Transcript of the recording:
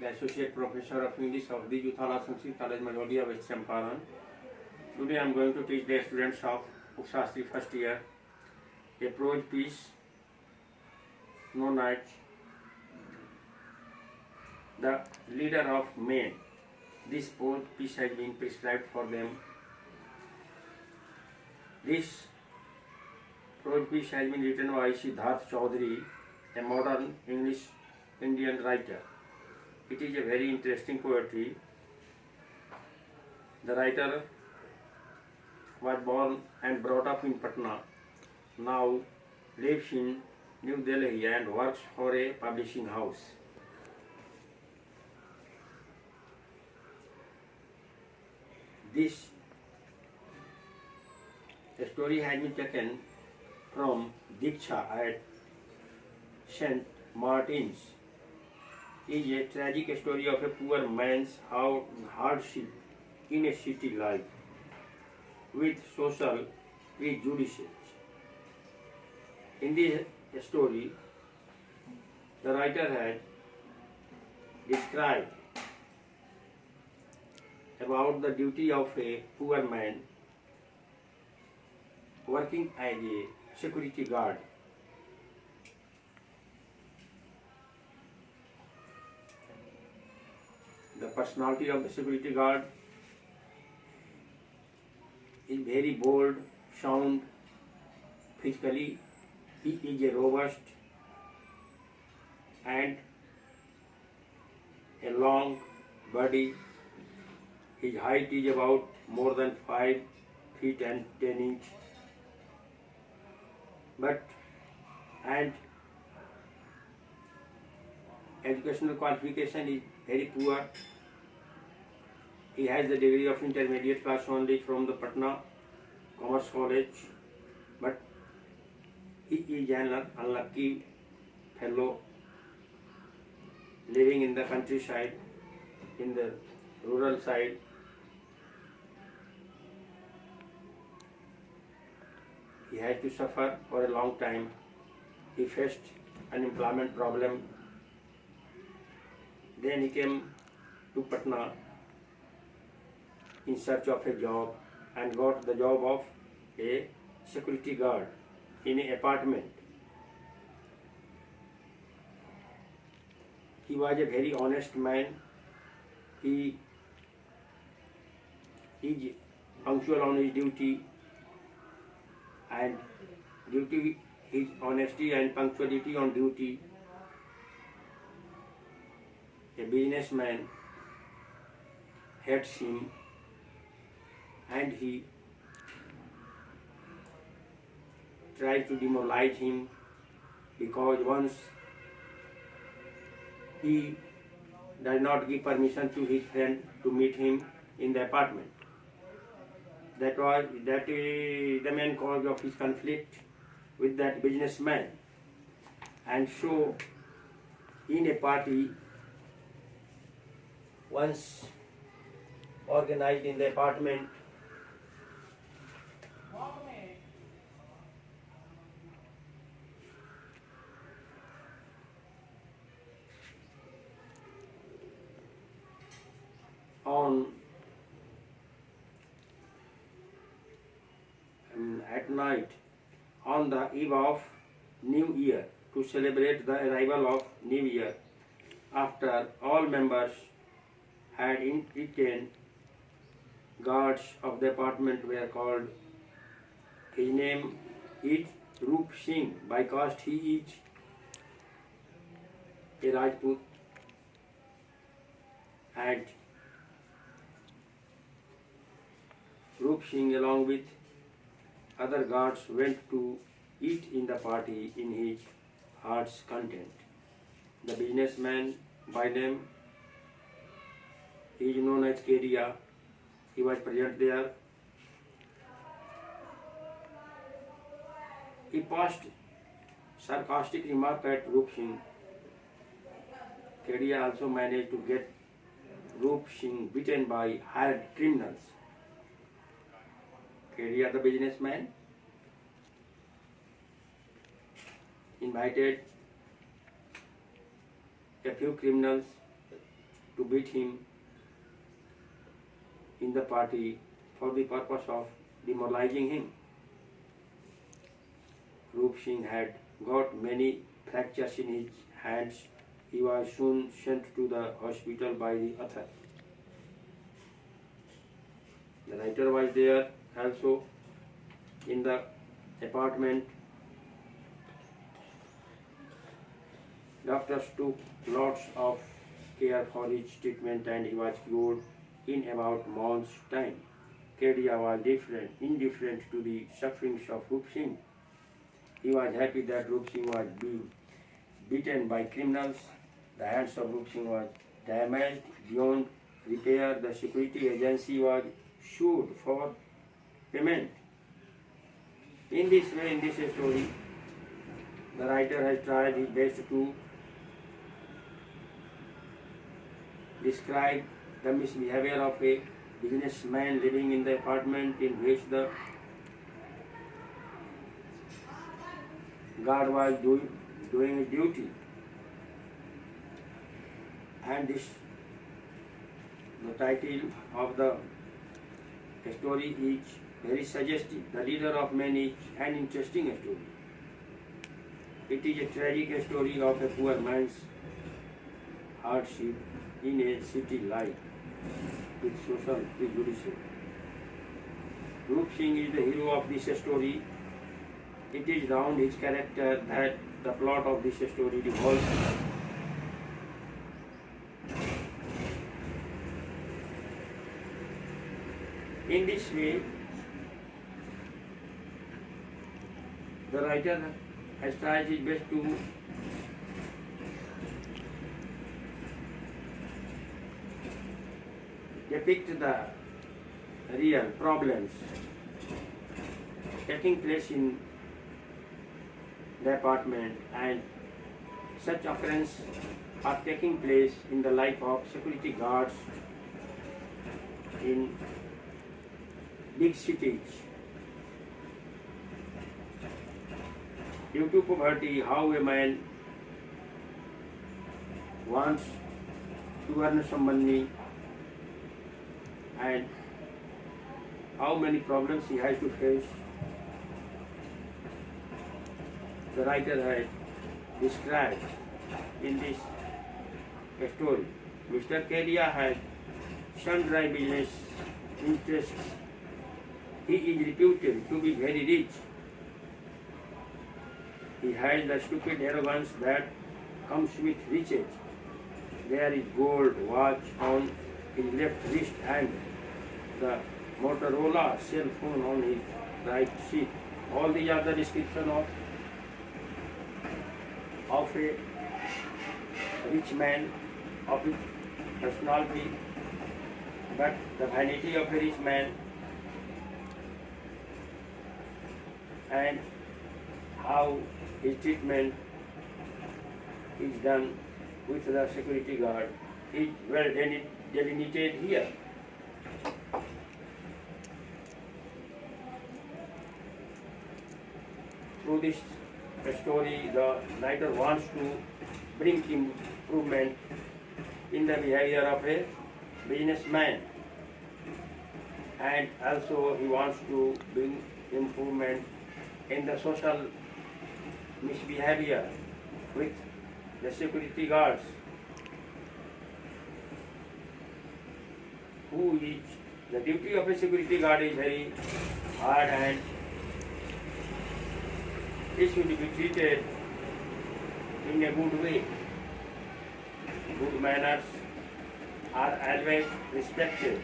Associate Professor of English of the Juthala Sanskrit College, Majolia, West Champaran. Today I am going to teach the students of Upshastri first year a prose piece known as The Leader of Men. This prose piece has been prescribed for them. This prose piece has been written by Siddharth Chaudhary, a modern English Indian writer. It is a very interesting poetry. The writer was born and brought up in Patna, now lives in New Delhi and works for a publishing house. This story has been taken from Diksha at St. Martin's. It is a tragic story of a poor man's hardship in a city life with social prejudices. In this story, the writer had described about the duty of a poor man working as a security guard. The personality of the security guard is very bold, sound. Physically, he is a robust and a long body. His height is about more than 5 feet and 10 inches. And educational qualification is very poor. He has the degree of intermediate class only from the Patna Commerce College, but he is an unlucky fellow living in the countryside, in the rural side. He had to suffer for a long time. He faced unemployment problem. Then he came to Patna in search of a job and got the job of a security guard in an apartment. He was a very honest man. He is punctual on his duty, and his honesty and punctuality on duty. A businessman hates him, and he tries to demoralize him because once he does not give permission to his friend to meet him in the apartment. That is the main cause of his conflict with that businessman. And so, in a party once organized in the apartment, at night on the eve of New Year, to celebrate the arrival of New Year, after all members had eaten, guards of the apartment were called. His name is Singh, by caste he is a Rajput, and Singh along with other guards went to eat in the party in his heart's content. The businessman by name, he is known as Kedia, he was present there. He passed sarcastic remark at Singh. Kedia also managed to get Singh beaten by hired criminals. Kedia, the businessman, invited a few criminals to beat him in the party for the purpose of demoralizing him. Rup Singh had got many fractures in his hands. He was soon sent to the hospital by the author. The writer was there also in the apartment. Doctors took lots of care for his treatment and he was cured in about a month's time. Kedia was indifferent to the sufferings of Rup Singh. He was happy that Rup Singh was being beaten by criminals. The hands of Rup Singh was damaged beyond repair. The security agency was sued for payment. In this way, in this story, the writer has tried his best to describe the misbehavior of a businessman living in the apartment in which the guard was doing his duty. And the title of the story is very suggestive. The leader of men is an interesting story. It is a tragic story of a poor man's hardship in a city life with social prejudice. Rup Singh is the hero of this story. It is around his character that the plot of this story revolves. In this way, the writer has tried his best to depict the real problems taking place in the apartment, and such occurrences are taking place in the life of security guards in big cities. Due to poverty, how a man wants to earn some money and how many problems he has to face, the writer has described in this story. Mr. Kedia has sundry business interests. He is reputed to be very rich. He has the stupid arrogance that comes with riches. There is gold watch on his left wrist and the Motorola cell phone on his right cheek. All these are the description of a rich man, of his personality, but the vanity of a rich man and how his treatment is done with the security guard is well delineated here. Through this story, the writer wants to bring improvement in the behavior of a businessman, and also he wants to bring improvement in the social misbehavior with the security guards, who is, the duty of a security guard is very hard and he should be treated in a good way. Good manners are always respected.